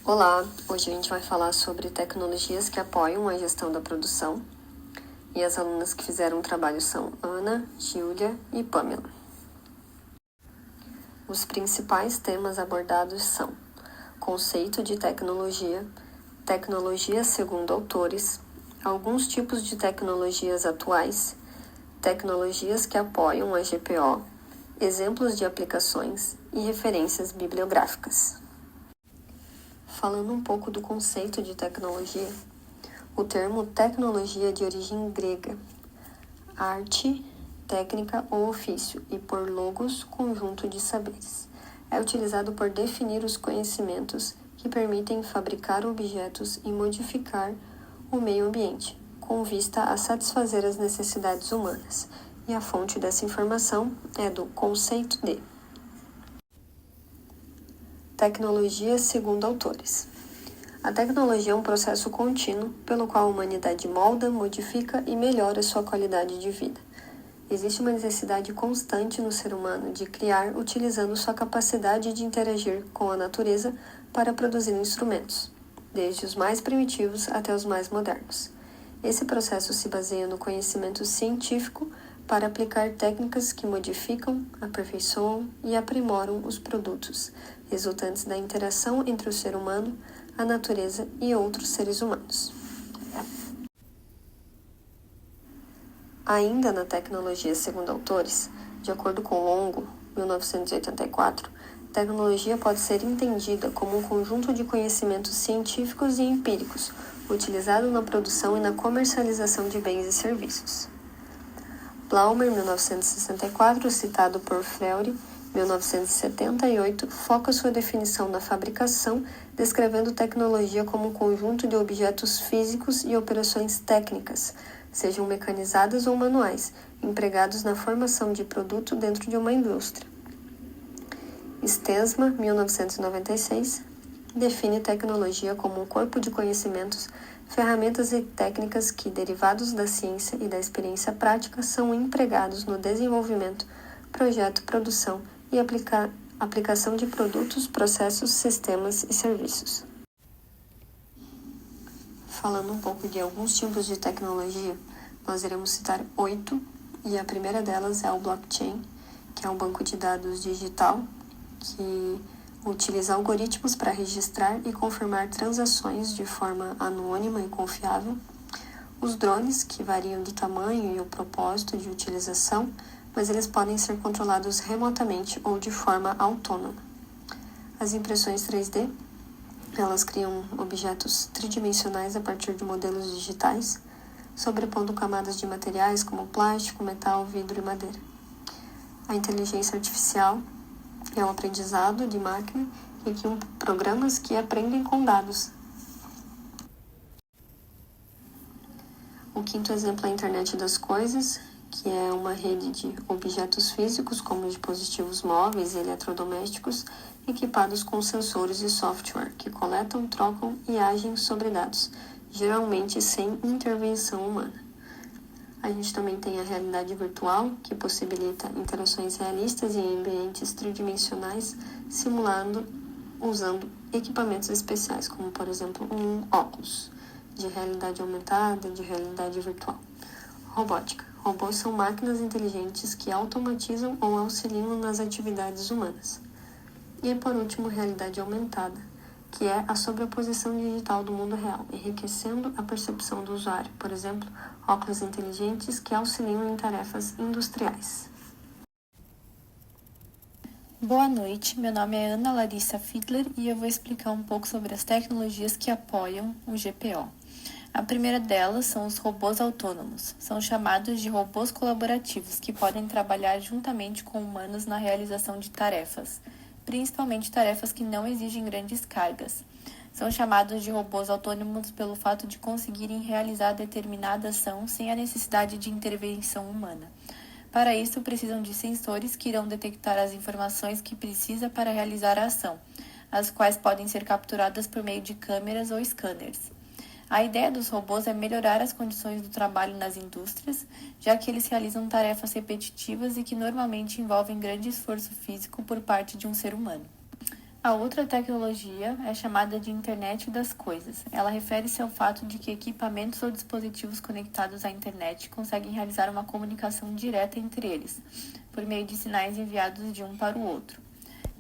Olá, hoje a gente vai falar sobre tecnologias que apoiam a gestão da produção e as alunas que fizeram o trabalho são Ana, Júlia e Pamela. Os principais temas abordados são conceito de tecnologia, tecnologia segundo autores, alguns tipos de tecnologias atuais, tecnologias que apoiam a GPO, exemplos de aplicações e referências bibliográficas. Falando um pouco do conceito de tecnologia, o termo tecnologia é de origem grega, arte, técnica ou ofício, e por logos, conjunto de saberes. É utilizado por definir os conhecimentos que permitem fabricar objetos e modificar o meio ambiente, com vista a satisfazer as necessidades humanas. E a fonte dessa informação é do conceito de tecnologia segundo autores. A tecnologia é um processo contínuo pelo qual a humanidade molda, modifica e melhora sua qualidade de vida. Existe uma necessidade constante no ser humano de criar utilizando sua capacidade de interagir com a natureza para produzir instrumentos, desde os mais primitivos até os mais modernos. Esse processo se baseia no conhecimento científico para aplicar técnicas que modificam, aperfeiçoam e aprimoram os produtos, resultantes da interação entre o ser humano, a natureza e outros seres humanos. Ainda na tecnologia segundo autores, de acordo com Longo, 1984, tecnologia pode ser entendida como um conjunto de conhecimentos científicos e empíricos, utilizado na produção e na comercialização de bens e serviços. Plaumer, 1964, citado por Fleury, 1978, foca sua definição na fabricação, descrevendo tecnologia como um conjunto de objetos físicos e operações técnicas, sejam mecanizadas ou manuais, empregados na formação de produto dentro de uma indústria. Stensma, 1996, define tecnologia como um corpo de conhecimentos, ferramentas e técnicas que, derivados da ciência e da experiência prática, são empregados no desenvolvimento, projeto, produção e aplicação de produtos, processos, sistemas e serviços. Falando um pouco de alguns tipos de tecnologia, nós iremos citar 8, e a primeira delas é o blockchain, que é um banco de dados digital que utiliza algoritmos para registrar e confirmar transações de forma anônima e confiável. Os drones, que variam de tamanho e o propósito de utilização, mas eles podem ser controlados remotamente ou de forma autônoma. As impressões 3D, elas criam objetos tridimensionais a partir de modelos digitais, sobrepondo camadas de materiais como plástico, metal, vidro e madeira. A inteligência artificial é um aprendizado de máquina e criam programas que aprendem com dados. O quinto exemplo é a internet das coisas, que é uma rede de objetos físicos, como dispositivos móveis e eletrodomésticos, equipados com sensores e software, que coletam, trocam e agem sobre dados, geralmente sem intervenção humana. A gente também tem a realidade virtual, que possibilita interações realistas em ambientes tridimensionais, simulando usando equipamentos especiais, como, por exemplo, um óculos de realidade aumentada, de realidade virtual. Robótica. Robôs são máquinas inteligentes que automatizam ou auxiliam nas atividades humanas. E, por último, realidade aumentada, que é a sobreposição digital do mundo real, enriquecendo a percepção do usuário. Por exemplo, óculos inteligentes que auxiliam em tarefas industriais. Boa noite, meu nome é Ana Larissa Fiedler e eu vou explicar um pouco sobre as tecnologias que apoiam o GPO. A primeira delas são os robôs autônomos. São chamados de robôs colaborativos, que podem trabalhar juntamente com humanos na realização de tarefas, principalmente tarefas que não exigem grandes cargas. São chamados de robôs autônomos pelo fato de conseguirem realizar determinada ação sem a necessidade de intervenção humana. Para isso, precisam de sensores que irão detectar as informações que precisa para realizar a ação, as quais podem ser capturadas por meio de câmeras ou scanners. A ideia dos robôs é melhorar as condições do trabalho nas indústrias, já que eles realizam tarefas repetitivas e que normalmente envolvem grande esforço físico por parte de um ser humano. A outra tecnologia é chamada de Internet das Coisas. Ela refere-se ao fato de que equipamentos ou dispositivos conectados à internet conseguem realizar uma comunicação direta entre eles, por meio de sinais enviados de um para o outro,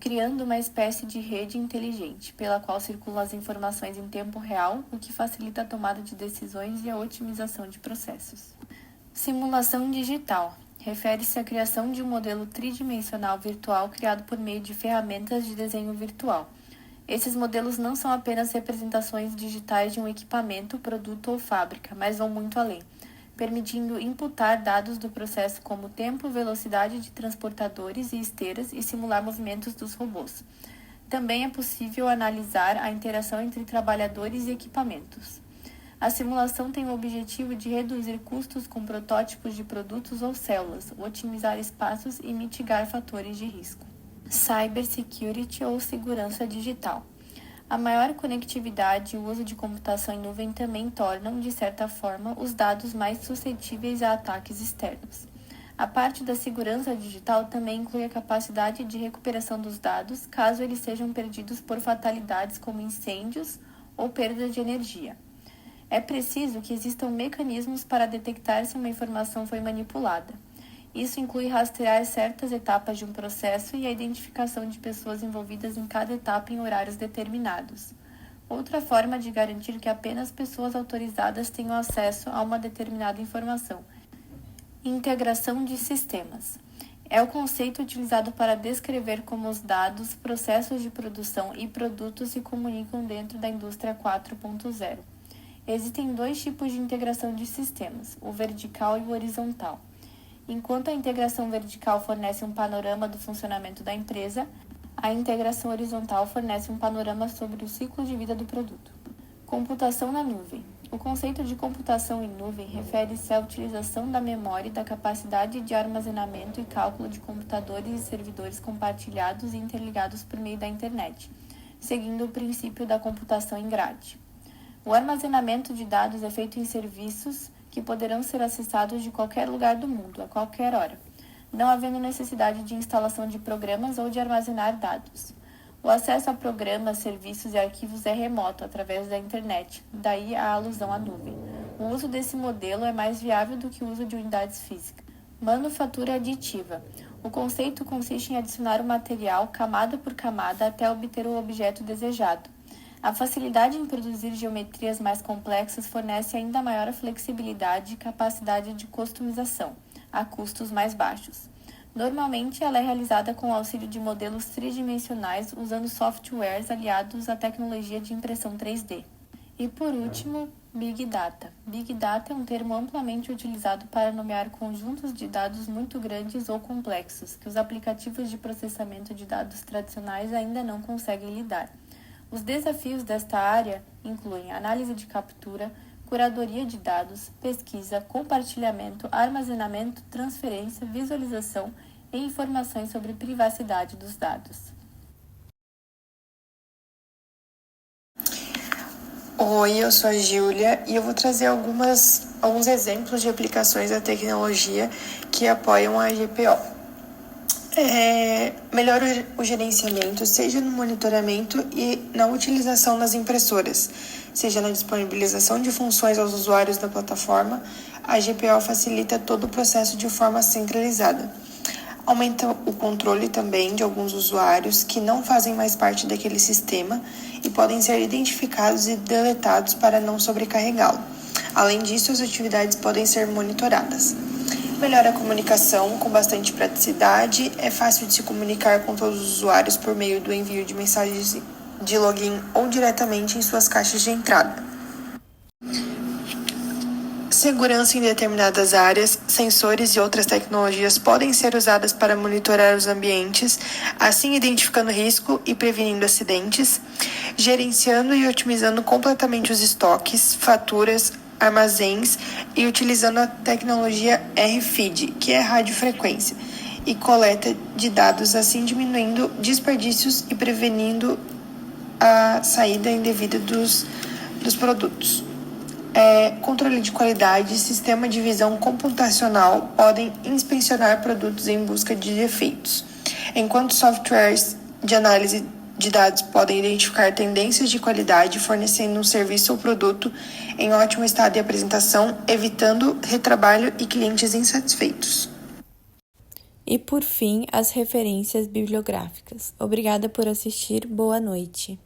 criando uma espécie de rede inteligente, pela qual circulam as informações em tempo real, o que facilita a tomada de decisões e a otimização de processos. Simulação digital. Refere-se à criação de um modelo tridimensional virtual criado por meio de ferramentas de desenho virtual. Esses modelos não são apenas representações digitais de um equipamento, produto ou fábrica, mas vão muito além, permitindo imputar dados do processo como tempo, velocidade de transportadores e esteiras e simular movimentos dos robôs. Também é possível analisar a interação entre trabalhadores e equipamentos. A simulação tem o objetivo de reduzir custos com protótipos de produtos ou células, otimizar espaços e mitigar fatores de risco. Cybersecurity ou segurança digital. A maior conectividade e o uso de computação em nuvem também tornam, de certa forma, os dados mais suscetíveis a ataques externos. A parte da segurança digital também inclui a capacidade de recuperação dos dados caso eles sejam perdidos por fatalidades como incêndios ou perda de energia. É preciso que existam mecanismos para detectar se uma informação foi manipulada. Isso inclui rastrear certas etapas de um processo e a identificação de pessoas envolvidas em cada etapa em horários determinados. Outra forma de garantir que apenas pessoas autorizadas tenham acesso a uma determinada informação. Integração de sistemas. É o conceito utilizado para descrever como os dados, processos de produção e produtos se comunicam dentro da indústria 4.0. Existem dois tipos de integração de sistemas, o vertical e o horizontal. Enquanto a integração vertical fornece um panorama do funcionamento da empresa, a integração horizontal fornece um panorama sobre o ciclo de vida do produto. Computação na nuvem. O conceito de computação em nuvem refere-se à utilização da memória e da capacidade de armazenamento e cálculo de computadores e servidores compartilhados e interligados por meio da internet, seguindo o princípio da computação em grade. O armazenamento de dados é feito em serviços que poderão ser acessados de qualquer lugar do mundo, a qualquer hora, não havendo necessidade de instalação de programas ou de armazenar dados. O acesso a programas, serviços e arquivos é remoto, através da internet, daí a alusão à nuvem. O uso desse modelo é mais viável do que o uso de unidades físicas. Manufatura aditiva. O conceito consiste em adicionar o material camada por camada até obter o objeto desejado. A facilidade em produzir geometrias mais complexas fornece ainda maior flexibilidade e capacidade de customização, a custos mais baixos. Normalmente, ela é realizada com o auxílio de modelos tridimensionais usando softwares aliados à tecnologia de impressão 3D. E por último, Big Data. Big Data é um termo amplamente utilizado para nomear conjuntos de dados muito grandes ou complexos que os aplicativos de processamento de dados tradicionais ainda não conseguem lidar. Os desafios desta área incluem análise de captura, curadoria de dados, pesquisa, compartilhamento, armazenamento, transferência, visualização e informações sobre privacidade dos dados. Oi, eu sou a Júlia e eu vou trazer alguns exemplos de aplicações da tecnologia que apoiam a GPO. Melhora o gerenciamento, seja no monitoramento e na utilização das impressoras, seja na disponibilização de funções aos usuários da plataforma, a GPO facilita todo o processo de forma centralizada. Aumenta o controle também de alguns usuários que não fazem mais parte daquele sistema e podem ser identificados e deletados para não sobrecarregá-lo. Além disso, as atividades podem ser monitoradas. Melhora a comunicação com bastante praticidade, é fácil de se comunicar com todos os usuários por meio do envio de mensagens de login ou diretamente em suas caixas de entrada. Segurança em determinadas áreas, sensores e outras tecnologias podem ser usadas para monitorar os ambientes, assim identificando risco e prevenindo acidentes, gerenciando e otimizando completamente os estoques, faturas, armazéns e utilizando a tecnologia RFID, que é radiofrequência, e coleta de dados, assim diminuindo desperdícios e prevenindo a saída indevida dos produtos. Controle de qualidade, sistema de visão computacional podem inspecionar produtos em busca de defeitos, enquanto softwares de análise de dados podem identificar tendências de qualidade, fornecendo um serviço ou produto em ótimo estado de apresentação, evitando retrabalho e clientes insatisfeitos. E por fim, as referências bibliográficas. Obrigada por assistir, boa noite.